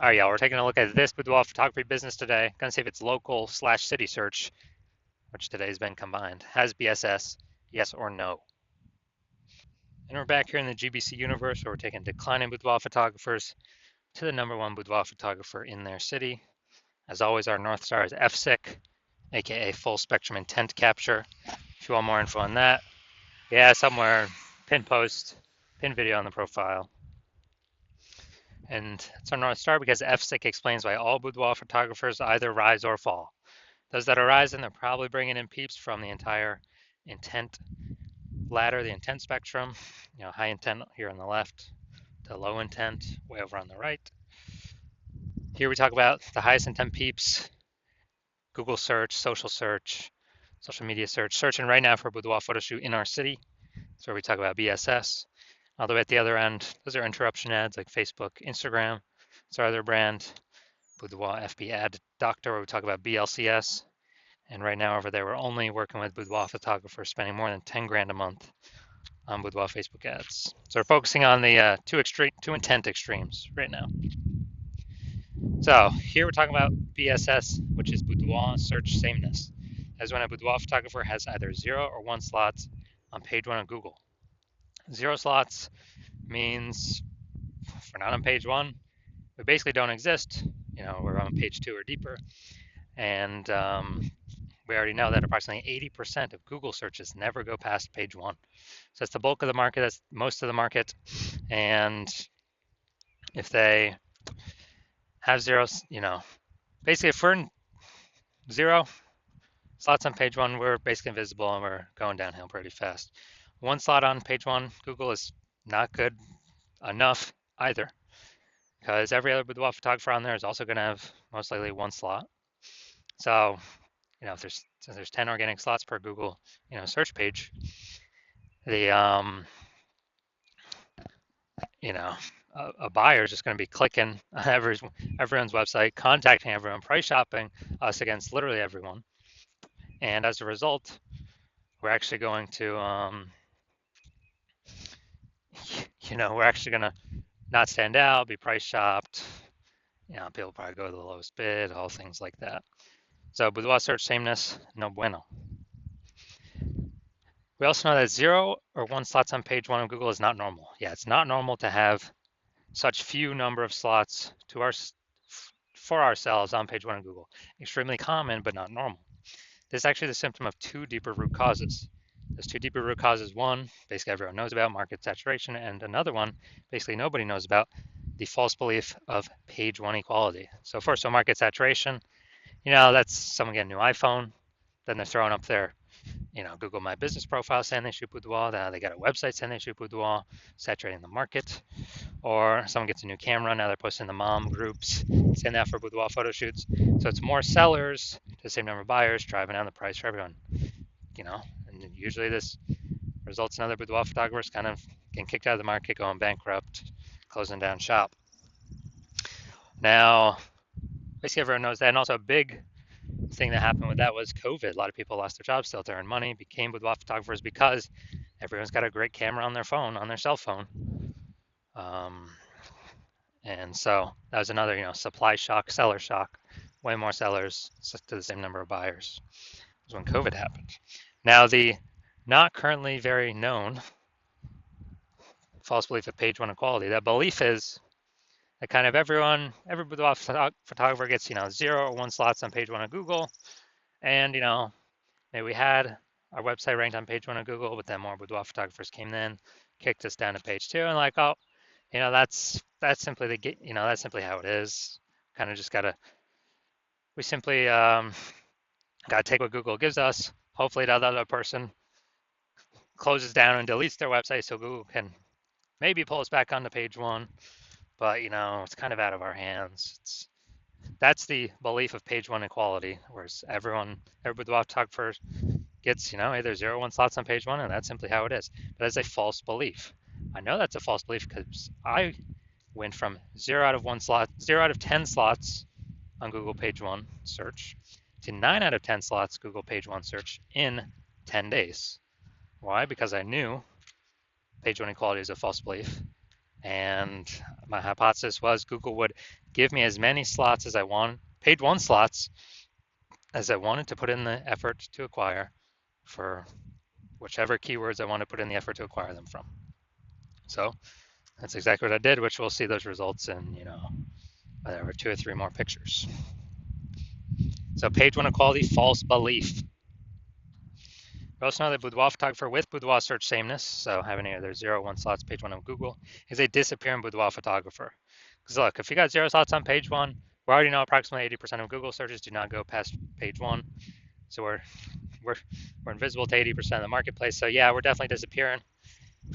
All right, y'all, we're taking a look at this boudoir photography business today. Gonna see if it's local/city search, which today has been combined, has BSS, yes or no. And we're back here in the GBC universe where we're taking declining boudoir photographers to the #1 boudoir photographer in their city. As always, our North Star is FSIC, aka full spectrum intent capture. If you want more info on that, yeah, somewhere, pin post, pin video on the profile. And it's our North Star because FSIC explains why all boudoir photographers either rise or fall. Those that are rising, they're probably bringing in peeps from the entire intent ladder, the intent spectrum. High intent here on the left to low intent way over on the right. Here we talk about the highest intent peeps, Google search, social media search, searching right now for a boudoir photo shoot in our city. That's where we talk about BSS. All the way at the other end, those are interruption ads like Facebook, Instagram. It's our other brand, Boudoir FB Ad Doctor, where we talk about BLCS. And right now over there, we're only working with boudoir photographers spending more than 10 grand a month on boudoir Facebook ads. So we're focusing on the two intent extremes right now. So here we're talking about BSS, which is boudoir search sameness. As when a boudoir photographer has either 0 or 1 slots on page 1 of Google. 0 slots means if we're not on page 1, we basically don't exist. We're on page 2 or deeper. And we already know that approximately 80% of Google searches never go past page 1. So that's the bulk of the market, that's most of the market. And if they have zeros, basically if we're in 0 slots on page 1, we're basically invisible and we're going downhill pretty fast. 1 slot on page 1, Google is not good enough either, because every other boudoir photographer on there is also going to have most likely 1 slot. So, if there's 10 organic slots per Google, search page, the a buyer is just going to be clicking on everyone's website, contacting everyone, price shopping us against literally everyone, and as a result, we're actually going to, we're actually going to not stand out, be price shopped. People probably go to the lowest bid, all things like that. So boudoir search sameness, no bueno. We also know that 0 or 1 slots on page 1 of Google is not normal. Yeah, it's not normal to have such few number of slots for ourselves on page 1 of Google. Extremely common, but not normal. This is actually the symptom of 2 deeper root causes. There's 2 deeper root causes. One, basically everyone knows about, market saturation, and another one, basically nobody knows about, the false belief of page 1 equality. So first, market saturation, that's someone getting a new iPhone, then they're throwing up their Google My Business profile saying they shoot boudoir. Now they got a website saying they shoot boudoir, saturating the market. Or someone gets a new camera, now they're posting the mom groups saying that for boudoir photo shoots. So it's more sellers to the same number of buyers, driving down the price for everyone. And usually this results in other boudoir photographers kind of getting kicked out of the market, going bankrupt, closing down shop. Now, basically everyone knows that, and also a big thing that happened with that was COVID. A lot of people lost their jobs, still to earn money, became boudoir photographers because everyone's got a great camera on their phone, on their cell phone. And so that was another, supply shock, seller shock. Way more sellers to the same number of buyers. It was when COVID happened. Now the not currently very known false belief of page 1 equality. That belief is that kind of every boudoir photographer gets, 0 or 1 slots on page 1 of Google. And, maybe we had our website ranked on page 1 of Google, but then more boudoir photographers came in, kicked us down to page 2, and like, oh, that's simply that's simply how it is. Kind of just we simply gotta take what Google gives us. Hopefully the other person closes down and deletes their website so Google can maybe pull us back onto page 1. But it's kind of out of our hands. That's the belief of page 1 equality, whereas every boudoir photographer gets, either 0 or 1 slots on page 1, and that's simply how it is. But that's a false belief. I know that's a false belief because I went from 0 out of 10 slots on Google page 1 search to 9 out of 10 slots Google page 1 search in 10 days. Why? Because I knew page 1 equality is a false belief. And my hypothesis was Google would give me as many slots as I want, page one slots as I wanted to put in the effort to acquire for whichever keywords I want to put in the effort to acquire them from. So that's exactly what I did, which we'll see those results in, whatever, 2 or 3 more pictures. So page one equality, false belief. We also know that boudoir photographer with boudoir search sameness, so having either 0 or 1 slots page one on Google, is a disappearing boudoir photographer. Because look, if you got 0 slots on page one, we already know approximately 80% of Google searches do not go past page one. So we're invisible to 80% of the marketplace. So yeah, we're definitely disappearing.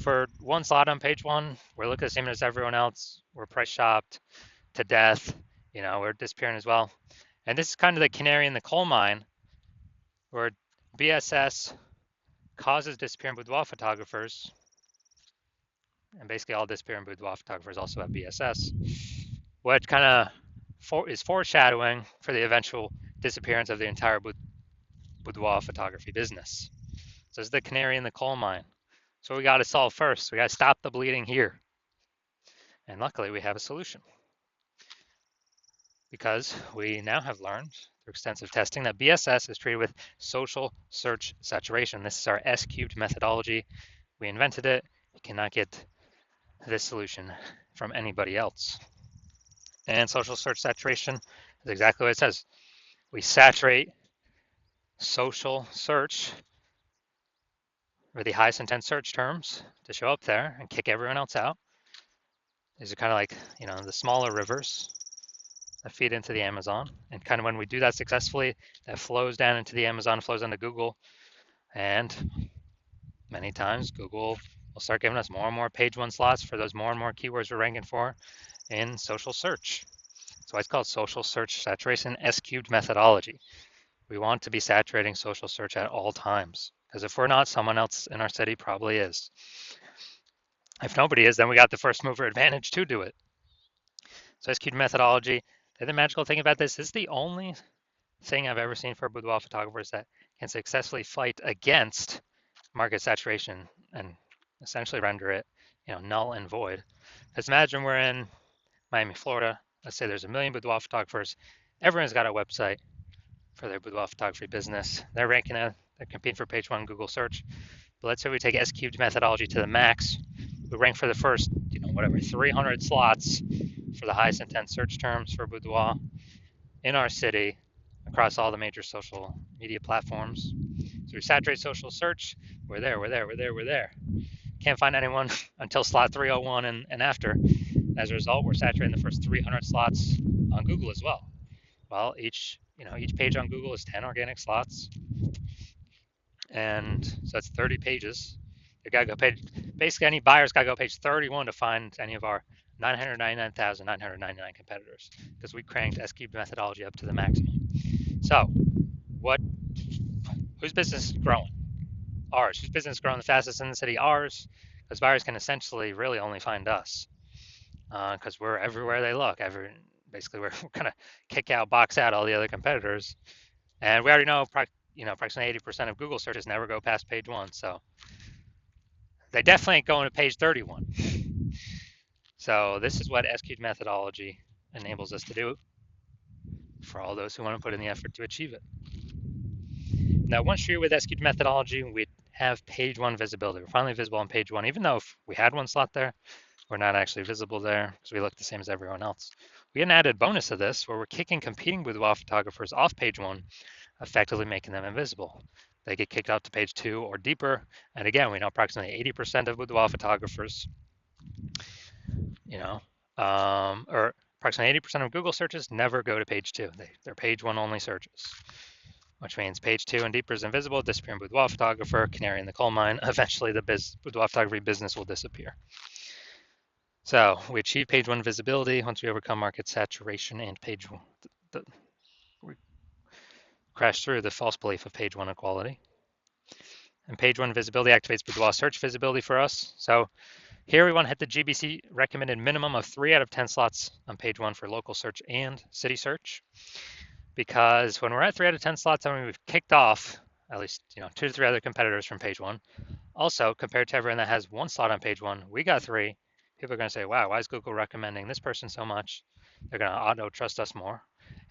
For 1 slot on page one, we're looking the same as everyone else. We're price shopped to death. We're disappearing as well. And this is kind of the canary in the coal mine, where BSS causes disappearing boudoir photographers, and basically all disappearing boudoir photographers also have BSS, what kind of is foreshadowing for the eventual disappearance of the entire boudoir photography business. So this is the canary in the coal mine. So we got to solve first. We got to stop the bleeding here. And luckily we have a solution, because we now have learned through extensive testing that BSS is treated with social search saturation. This is our S-cubed methodology. We invented it. You cannot get this solution from anybody else. And social search saturation is exactly what it says. We saturate social search, or the highest intent search terms, to show up there and kick everyone else out. These are kind of like, the smaller rivers that feed into the Amazon. And kind of when we do that successfully, that flows down into the Amazon, flows into Google. And many times Google will start giving us more and more page one slots for those more and more keywords we're ranking for in social search. So it's called social search saturation S-cubed methodology. We want to be saturating social search at all times, because if we're not, someone else in our city probably is. If nobody is, then we got the first mover advantage to do it. So S-cubed methodology, the magical thing about this is the only thing I've ever seen for boudoir photographers that can successfully fight against market saturation and essentially render it, null and void. Because imagine we're in Miami, Florida. Let's say there's a million boudoir photographers. Everyone's got a website for their boudoir photography business. They're ranking it, they're competing for page one Google search. But let's say we take S-cubed methodology to the max. We rank for the first, 300 slots for the highest intent search terms for boudoir in our city across all the major social media platforms. So we saturate social search. We're there. Can't find anyone until slot 301 and after. As a result, we're saturating the first 300 slots on Google as well. Well, each page on Google is 10 organic slots, and so that's 30 pages. You gotta go basically any buyer's gotta go page 31 to find any of our 999,999 competitors, because we cranked S-cubed methodology up to the maximum. So, whose business is growing? Ours. Whose business is growing the fastest in the city? Ours, because buyers can essentially really only find us, because we're everywhere they look. Basically, we're gonna kick out, box out all the other competitors, and we already know, approximately 80% of Google searches never go past page one, so they definitely ain't going to page 31. So this is what S-cubed methodology enables us to do for all those who want to put in the effort to achieve it. Now, once you're with S-cubed methodology, we have page one visibility. We're finally visible on page one, even though if we had one slot there, we're not actually visible there because we look the same as everyone else. We get an added bonus of this where we're kicking competing boudoir photographers off page one, effectively making them invisible. They get kicked out to page two or deeper. And again, we know approximately 80% of boudoir photographers, or approximately 80% of Google searches never go to page two. They're page one only searches, which means page two and deeper is invisible, disappearing boudoir photographer, canary in the coal mine. Eventually, the boudoir photography business will disappear. So we achieve page one visibility once we overcome market saturation and page one. We crash through the false belief of page one equality. And page one visibility activates boudoir search visibility for us. So here we want to hit the GBC recommended minimum of 3 out of 10 slots on page one for local search and city search. Because when we're at 3 out of 10 slots, I mean, we've kicked off at least 2 to 3 other competitors from page one. Also, compared to everyone that has 1 slot on page one, we got 3. People are going to say, wow, why is Google recommending this person so much? They're going to auto trust us more.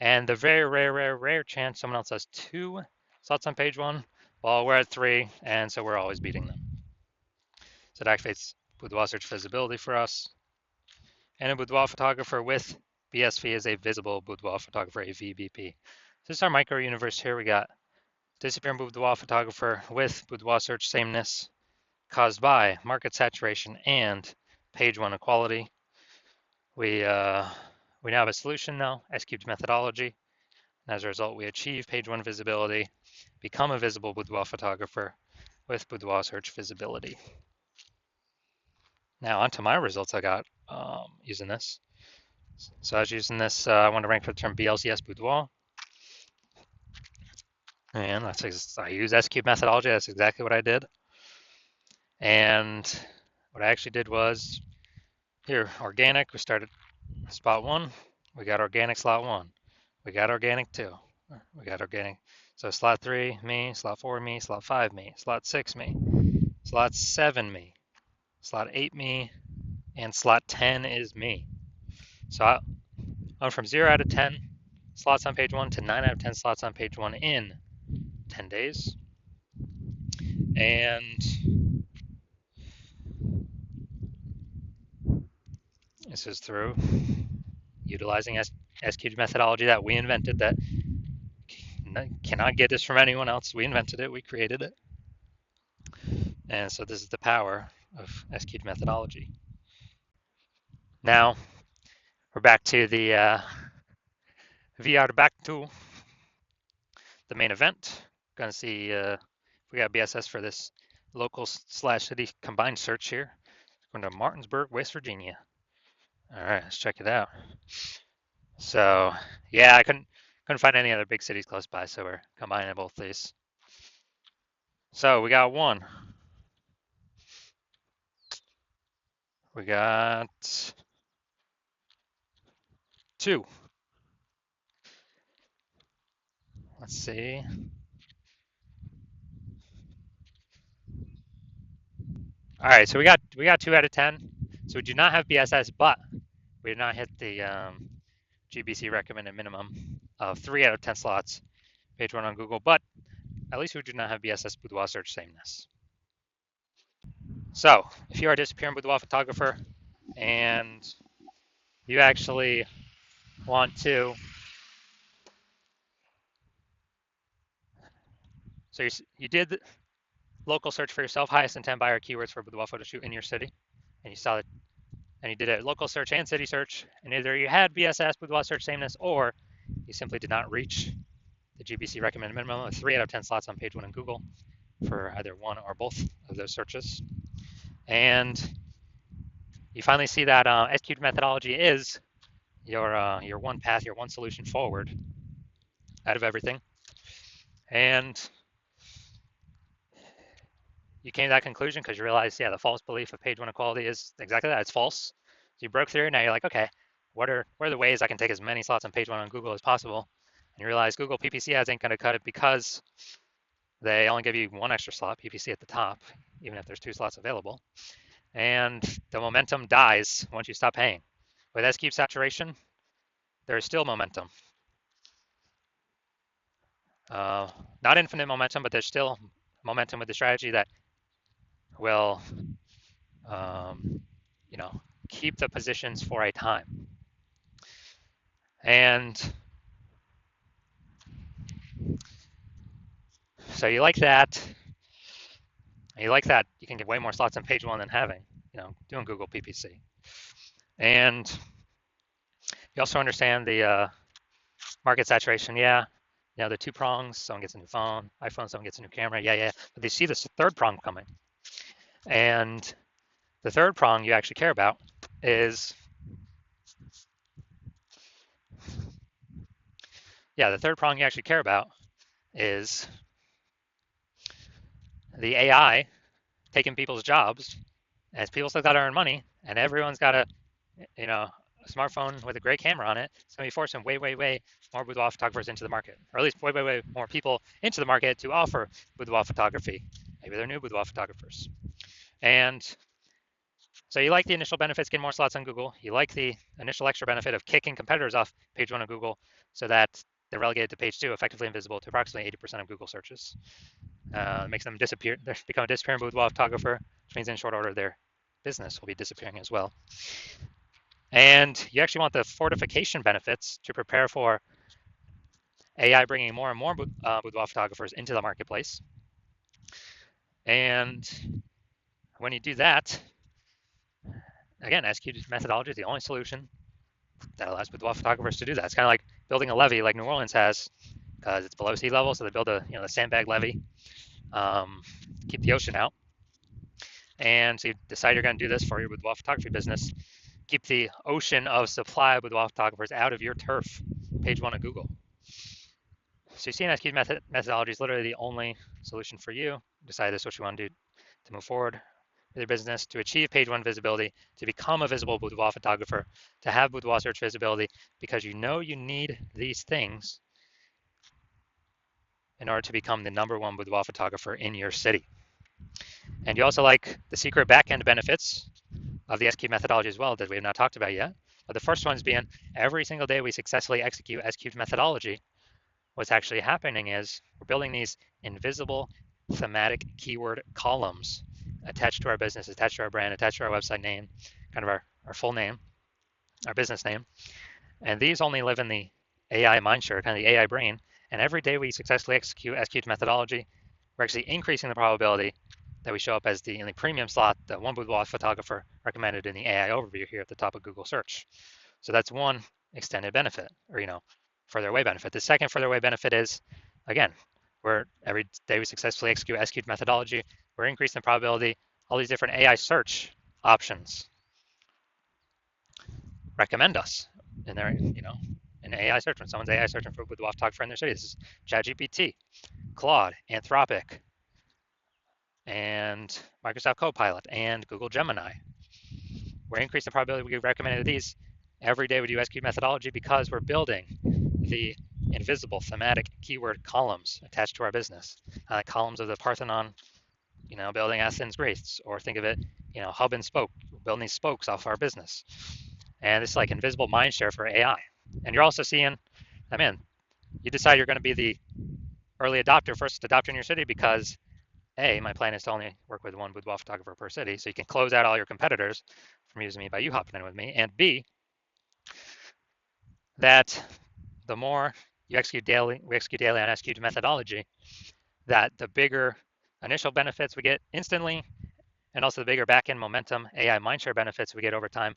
And the very rare chance someone else has 2 slots on page 1, well, we're at 3, and so we're always beating them. So it activates Boudoir search visibility for us. And a boudoir photographer with BSV is a visible boudoir photographer, a VBP. This is our micro universe here. We got disappearing boudoir photographer with boudoir search sameness caused by market saturation and page 1 equality. We now have a solution now, S-cubed methodology. And as a result, we achieve page 1 visibility, become a visible boudoir photographer with boudoir search visibility. Now onto my results I got using this. So I was using this, I want to rank for the term BLCS boudoir. And I use S-cube methodology. That's exactly what I did. And what I actually did was, here, organic, we started spot 1. We got organic slot 1. We got organic 2. We got organic. So slot 3, me. Slot 4, me. Slot 5, me. Slot 6, me. Slot 7, me. Slot 8, me. And slot 10 is me. So I went from 0 out of 10 slots on page 1 to 9 out of 10 slots on page 1 in 10 days. And this is through utilizing S-cubed methodology that we invented, that cannot get this from anyone else. We invented it, we created it. And so this is the power of S-cubed methodology. Now we're back to the VR back to the main event. Gonna see if we got BSS for this local / city combined search here. Going to Martinsburg, West Virginia. All right, let's check it out. So yeah, I couldn't find any other big cities close by, so we're combining both these. So we got 1. We got 2. Let's see. All right, so we got 2 out of 10. So we do not have BSS, but we did not hit the GBC recommended minimum of 3 out of 10 slots, page 1 on Google, but at least we do not have BSS boudoir search sameness. So if you are a disappearing boudoir photographer and you actually want to, so you did local search for yourself, highest intent buyer keywords for boudoir photo shoot in your city, and you saw it, and you did a local search and city search, and either you had BSS boudoir search sameness, or you simply did not reach the GBC recommended minimum of 3 out of 10 slots on page 1 in Google for either one or both of those searches. And you finally see that S-cubed methodology is your one path, your one solution forward out of everything. And you came to that conclusion because you realized, yeah, the false belief of page 1 equality is exactly that. It's false. So you broke through. Now you're like, okay, what are the ways I can take as many slots on page 1 on Google as possible? And you realize Google PPC ads ain't going to cut it because they only give you 1 extra slot, PPC at the top, even if there's 2 slots available. And the momentum dies once you stop paying. With S-cube saturation, there is still momentum. Not infinite momentum, but there's still momentum with the strategy that will, keep the positions for a time. And so you like that. You like that you can get way more slots on page 1 than having, doing Google PPC. And you also understand the market saturation. Yeah, the 2 prongs, someone gets a new phone, iPhone, someone gets a new camera. Yeah. But they see this 3rd prong coming. And the 3rd prong you actually care about is, the 3rd prong you actually care about is the AI taking people's jobs, as people still got to earn money, and everyone's got a smartphone with a great camera on it. It's going to be forcing way more boudoir photographers into the market, or at least way more people into the market to offer boudoir photography. Maybe they're new boudoir photographers. And So you like the initial benefits, getting more slots on Google. You like the initial extra benefit of kicking competitors off page 1 of Google so that they're relegated to page 2, effectively invisible to approximately 80% of Google searches. Makes them disappear. They become a disappearing boudoir photographer, which means in short order their business will be disappearing as well. And you actually want the fortification benefits to prepare for AI bringing more and more boudoir photographers into the marketplace. And when you do that, again, executed methodology is the only solution that allows boudoir photographers to do that. It's kind of like building a levee like New Orleans has, because it's below sea level, so they build a the sandbag levee, keep the ocean out. And so you decide you're going to do this for your boudoir photography business. Keep the ocean of supply of boudoir photographers out of your turf, page 1 of Google. So you see, an executed methodology is literally the only solution for you. Decide this is what you want to do to move forward with your business, to achieve page 1 visibility, to become a visible boudoir photographer, to have boudoir search visibility, because you know you need these things in order to become the #1 boudoir photographer in your city. And you also like the secret back-end benefits of the SQ methodology as well that we have not talked about yet. But the first one's being every single day we successfully execute SQ methodology, what's actually happening is we're building these invisible thematic keyword columns attached to our business, attached to our brand, attached to our website name, kind of our full name, our business name. And these only live in the AI mindshare, kind of the AI brain. And every day we successfully execute methodology, we're actually increasing the probability that we show up as in the premium slot, the one boudoir photographer recommended in the AI overview here at the top of Google search. So that's one extended benefit, or further away benefit. The second further away benefit is, again, every day we successfully execute methodology, we're increasing the probability all these different AI search options recommend us in their, in AI search. When someone's AI searching for boudoir photographer in their city, this is ChatGPT, Claude, Anthropic, and Microsoft Copilot, and Google Gemini. We're increasing the probability we get recommended these every day we do SQ methodology because we're building the invisible thematic keyword columns attached to our business. Columns of the Parthenon, building Athens, Greece, or think of it, hub and spoke, building these spokes off our business. And this is like invisible mindshare for AI. And you're also seeing, you decide you're going to be the early adopter, first adopter in your city because A, my plan is to only work with one boudoir photographer per city, so you can close out all your competitors from using me by you hopping in with me. And B, that the more we execute daily on execute methodology, that the bigger initial benefits we get instantly, and also the bigger back-end momentum AI mindshare benefits we get over time,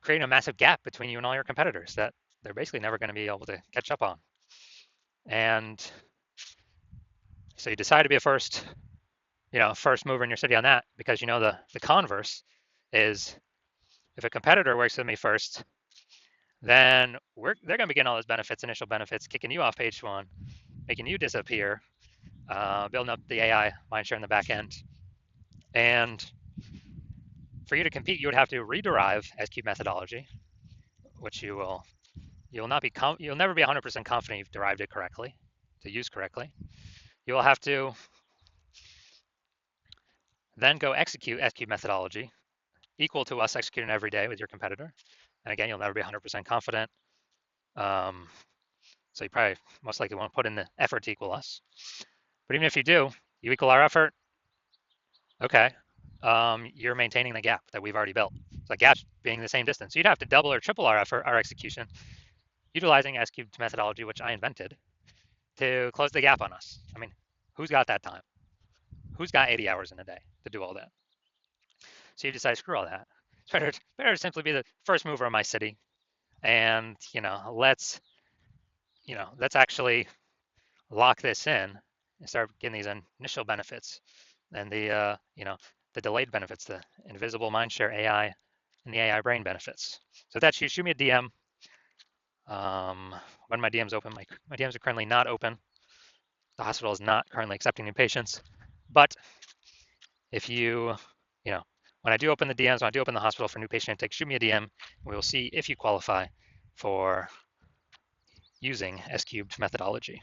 creating a massive gap between you and all your competitors that they're basically never going to be able to catch up on. And so you decide to be a first mover in your city on that, because the converse is if a competitor works with me first, then they're going to be getting all those benefits, initial benefits, kicking you off page 1, making you disappear, building up the AI mindshare in the back end. And for you to compete, you would have to rederive SQ methodology, which you'll never be 100% confident you've derived it correctly, to use correctly. You will have to then go execute SQ methodology equal to us executing every day with your competitor. And again, you'll never be 100% confident. So you probably most likely won't put in the effort to equal us. But even if you do, you equal our effort, okay, you're maintaining the gap that we've already built. So the gap being the same distance. So you'd have to double or triple our effort, our execution, utilizing SQ methodology, which I invented, to close the gap on us. Who's got that time? Who's got 80 hours in a day to do all that? So you decide, screw all that. It's better to simply be the first mover in my city, and let's actually lock this in and start getting these initial benefits and the delayed benefits, the invisible mindshare AI and the AI brain benefits. So that's you. Shoot me a DM. When my DM's open, my DMs are currently not open. The hospital is not currently accepting new patients, but if when I do open the DMs, when I do open the hospital for new patient intake, shoot me a DM. We will see if you qualify for using S-cubed methodology.